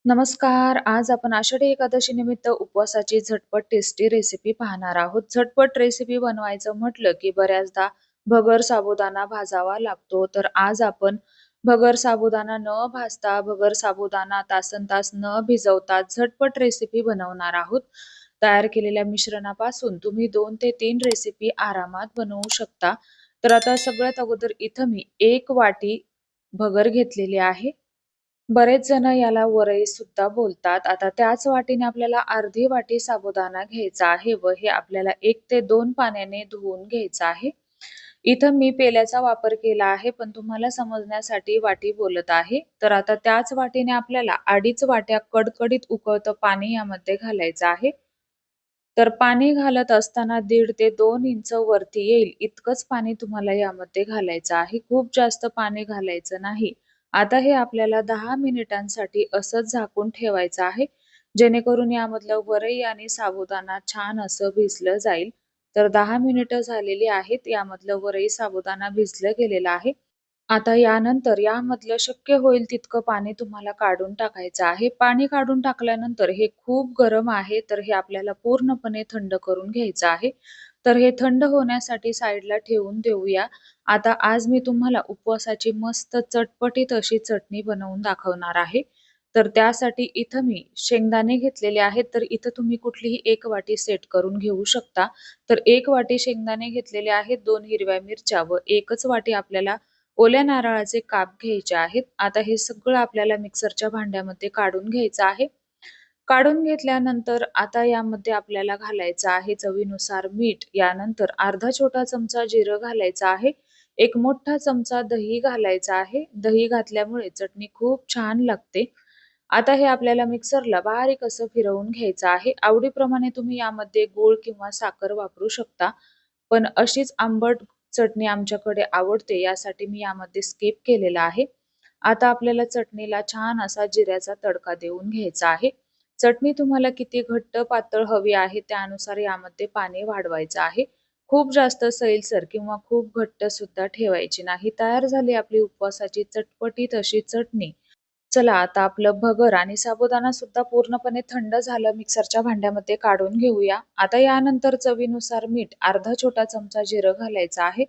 नमस्कार. आज आपण आषाढी एकादशी निमित्त उपवासाची झटपट टेस्टी रेसिपी पाहणार आहोत. झटपट रेसिपी बनवायचं म्हटलं, की बऱ्याचदा भगर साबुदाणा भाजावा लागतो. तर आज आपण भगर साबुदाणा न भाजता, भगर साबुदाणा तासनतास न भिजवता झटपट रेसिपी बनवणार आहोत. तयार केलेल्या मिश्रणापासून तुम्ही 2 ते 3 रेसिपी आरामात बनवू शकता. तर आता सगळ्यात अगोदर इथं मी 1 वाटी भगर घेतलेली आहे. बरेच जण याला वरई सुद्धा बोलतात. आता त्याच वाटीने आपल्याला अर्धी वाटी साबुदाणा घ्यायचा आहे व हे आपल्याला 1 ते 2 पाण्याने धुवून घ्यायचं आहे. इथं मी पेल्याचा वापर केला आहे, पण तुम्हाला समजण्यासाठी वाटी बोलत आहे. तर आता त्याच वाटीने आपल्याला 2.5 वाट्या कडकडीत उकळतं पाणी यामध्ये घालायचं आहे. तर पाणी घालत असताना 1.5 ते 2 इंच वरती येईल इतकंच पाणी तुम्हाला यामध्ये घालायचं आहे. खूप जास्त पाणी घालायचं नाही. आता हे आपल्याला 10 मिनिटांसाठी असंच झाकून ठेवायचं आहे, जेणेकरून यामधलं वरई आणि साबुदाणा छान असं भिजलं जाईल. तर 10 मिनिटं झालेली आहेत. यामधलं वरई साबुदाणा भिजलं गेलेलं आहे. आता यानंतर यामधलं शक्य होईल तितकं पाणी तुम्हाला काढून टाकायचं आहे. पाणी काढून टाकल्यानंतर हे खूप गरम आहे, तर हे आपल्याला पूर्णपणे थंड करून घ्यायचं आहे. तर हे थंड होण्यासाठी साईडला ठेवून देऊया. आता आज मी तुम्हाला उपवासाची मस्त चटपटीत अशी चटणी बनवून दाखवणार आहे. तर त्यासाठी इथं मी शेंगदाणे घेतलेले आहेत. तर इथं तुम्ही कुठलीही 1 वाटी सेट करून घेऊ शकता. तर 1 वाटी शेंगदाणे घेतलेले आहेत, 2 हिरव्या मिरच्या व 1च वाटी आपल्याला ओल्या नारळाचे काप घ्यायचे आहेत. आता हे सगळं आपल्याला मिक्सरच्या भांड्यामध्ये काढून घ्यायचं आहे. काढून घेतल्यानंतर आता यामध्ये आपल्याला घालायचं आहे चवीनुसार मीठ. यानंतर अर्धा छोटा चमचा जिरं घालायचं आहे. 1 मोठा चमचा दही घालायचा आहे. दही घातल्यामुळे चटणी खूप छान लागते. आता हे आपल्याला मिक्सरला बारीक असं फिरवून घ्यायचं आहे. आवडीप्रमाणे तुम्ही यामध्ये गूळ किंवा साखर वापरू शकता. पण अशीच आंबट चटणी आमच्याकडे आवडते, यासाठी मी यामध्ये स्किप केलेलं आहे. आता आपल्याला चटणीला छान असा जिऱ्याचा तडका देऊन घ्यायचा आहे. चटणी तुम्हाला किती घट्ट पातळ हवी आहे त्यानुसार यामध्ये पाणी वाढवायचं आहे. खूप जास्त सैलसर किंवा खूप घट्ट सुद्धा ठेवायची नाही. तयार झाली आपली उपवासाची चटपटीत अशी चटणी. चला आता आपलं भगर आणि साबुदाणा सुद्धा पूर्णपणे थंड झालं, मिक्सरच्या भांड्यामध्ये काढून घेऊया. आता यानंतर चवीनुसार मीठ, अर्धा छोटा चमचा जिरं घालायचं आहे.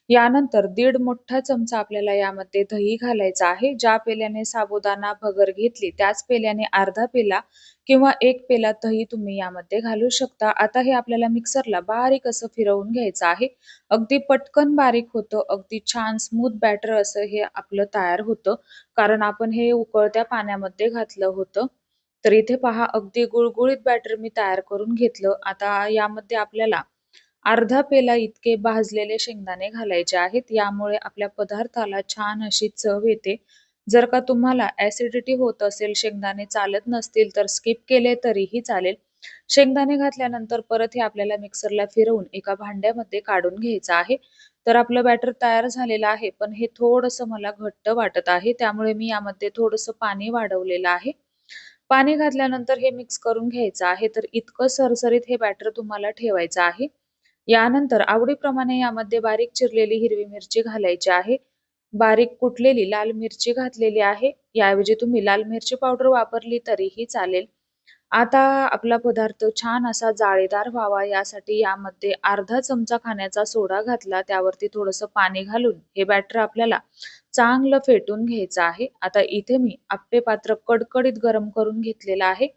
यानंतर 1.5 मोठा चमचा आपल्याला यामध्ये दही घालायचा आहे. ज्या पेल्याने साबुदाणा, भगर घेतली त्याच पेल्याने अर्धा पेला किंवा 1 पेला दही तुम्ही यामध्ये घालू शकता. आता हे आपल्याला मिक्सरला बारीक असं फिरवून घ्यायचं आहे. अगदी पटकन बारीक होतं, अगदी छान स्मूथ बॅटर असं हे आपलं तयार होतं. कारण आपण हे उकळत्या पाण्यामध्ये घातलं होतं. तर इथे पहा अगदी गुळगुळीत बॅटर मी तयार करून घेतलं. आता यामध्ये आपल्याला अर्धा पेला इतके भाजलेले शेंगदाणे घालायचे आहेत. यामुळे आपल्या पदार्थाला छान अशी चव येते. जर का तुम्हाला ॲसिडिटी होत असेल, शेंगदाणे चालत नसतील तर स्किप केले तरीही चालेल. शेंगदाणे घातल्यानंतर परत हे आपल्याला मिक्सरला फिरवून एका भांड्यामध्ये काढून घ्यायचं आहे. तर आपलं बॅटर तयार झालेलं आहे, पण हे थोडंसं मला घट्ट वाटत आहे. त्यामुळे मी यामध्ये थोडंसं पाणी वाढवलेलं आहे. पाणी घातल्यानंतर हे मिक्स करून घ्यायचं आहे. तर इतकं सरसरीत हे बॅटर तुम्हाला ठेवायचं आहे. यानंतर आवडीप्रमाणे यामध्ये बारीक चिरलेली हिरवी मिरची घालायची आहे. बारीक कुटलेली लाल मिरची घातलेली आहे. याऐवजी तुम्ही लाल मिरची पावडर वापरली तरीही चालेल. आता आपला पदार्थ छान असा जाळीदार व्हावा यासाठी यामध्ये अर्धा चमचा खाण्याचा सोडा घातला. त्यावरती थोडंसं पाणी घालून हे बॅटर आपल्याला चांगलं फेटून घ्यायचं आहे. आता इथे मी आप्पे पात्र कडकडीत गरम करून घेतलेलं आहे.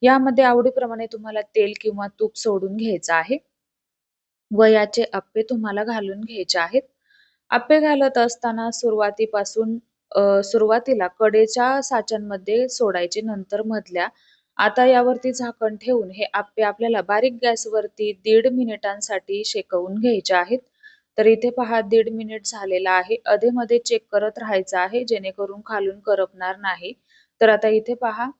यामध्ये आवडीप्रमाणे तुम्हाला तेल किंवा तूप सोडून घ्यायचं आहे व याचे अप्पे तुम्हाला घालून घ्यायचे आहेत. अप्पे घालत असताना सुरुवातीला कडेच्या साच्यांमध्ये सोडायचे, नंतर मधल्या. आता यावरती झाकण ठेवून हे अप्पे आपल्याला बारीक गॅसवरती 1.5 मिनिटांसाठी शेकवून घ्यायचे आहेत. तर इथे पहा 1.5 मिनिट झालेला आहे. अधेमध्ये चेक करत राहायचं आहे, जेणेकरून खालून करपणार नाही. तर आता इथे पहा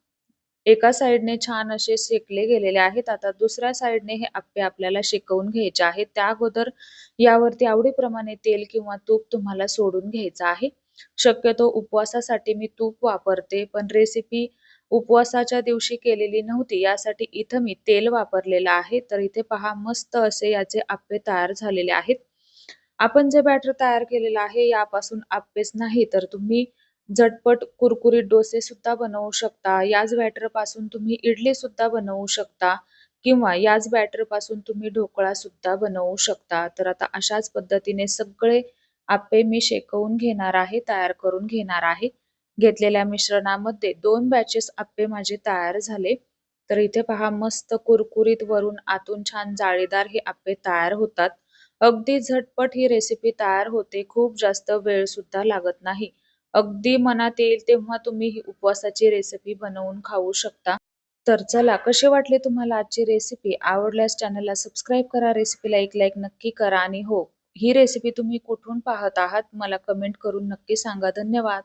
एका साइडने छान असे शेकले गेलेले आहेत. आता दुसऱ्या साइडने हे अप्पे आपल्याला शेकवून घ्यायचे आहेत. त्या अगोदर यावरती आवडीप्रमाणे तेल किंवा तूप तुम्हाला सोडून घ्यायचं आहे. शक्यतो उपवासासाठी मी तूप वापरते, पण रेसिपी उपवासाच्या दिवशी केलेली नव्हती, यासाठी इथं मी तेल वापरलेलं आहे. तर इथे पहा मस्त असे याचे अप्पे तयार झालेले आहेत. आपण जे बॅटर तयार केलेलं आहे यापासून अप्पेच नाही तर तुम्ही झटपट कुरकुरीत डोसे सुद्धा बनवू शकता. याच बॅटरपासून तुम्ही इडली सुद्धा बनवू शकता किंवा याच बॅटरपासून तुम्ही ढोकळा सुद्धा बनवू शकता. तर आता अशाच पद्धतीने सगळे अप्पे मी शेकवून घेणार आहे, तयार करून घेणार आहे. घेतलेल्या मिश्रणामध्ये 2 बॅचेस अप्पे माझे तयार झाले. तर इथे पहा मस्त कुरकुरीत वरून आतून छान जाळीदार हे अप्पे तयार होतात. अगदी झटपट ही रेसिपी तयार होते. खूप जास्त वेळ सुद्धा लागत नाही. अगदी मनात येईल तेव्हा तुम्ही ही उपवासाची रेसिपी बनवून खाऊ शकता. तर चला कशी वाटली तुम्हाला आजची रेसिपी? आवडल्यास चॅनलला सबस्क्राईब करा, रेसिपीला एक लाईक नक्की करा आणि हो, ही रेसिपी तुम्ही कुठून पाहत आहात मला कमेंट करून नक्की सांगा. धन्यवाद.